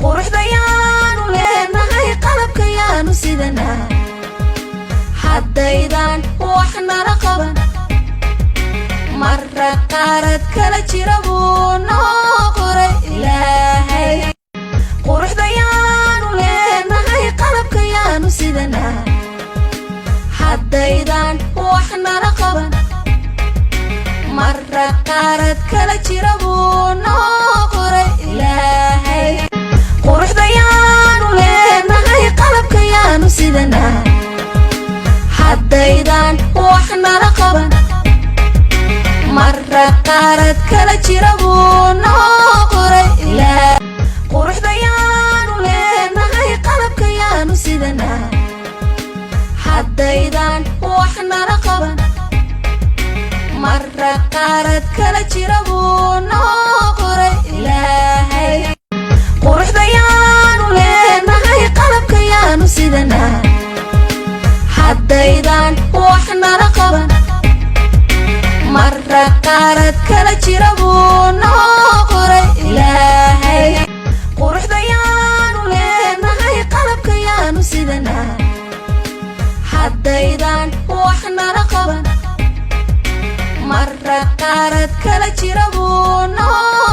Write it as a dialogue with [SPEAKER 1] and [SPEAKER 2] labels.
[SPEAKER 1] quruxdayaanu leenahay qalabkayaanu sidanaa haddaydan wax nala qaban marra qaarad kala jira buu noo qoray ilaahay quruxdayaanu leenahay qalabkayaanu sidanaa haddaydan wax nala qaban marra qaarad kala jira buu noo qoray ilaahay quruxdayaanu leenahay qalabkayaanu sidanaa haddaydan wax nala qaban marra qaarad kala jira buu noo qoray ilaahay quruxdayaanu leenahay qalabkayaanu sidanaa haddaydan wax nala qaban marra qaarad kala jira buu noo qoray ilaahay quruxdayaanu leenahay qalabkayaanu sidanaa haddaydan wax nala qaban marra qaarad kala jira buu noo qoray ilaahay quruxdayaanu leenahay qalabkayaanu sidanaa haddaydan wax nala qaban marra qaarad kala jira buu noo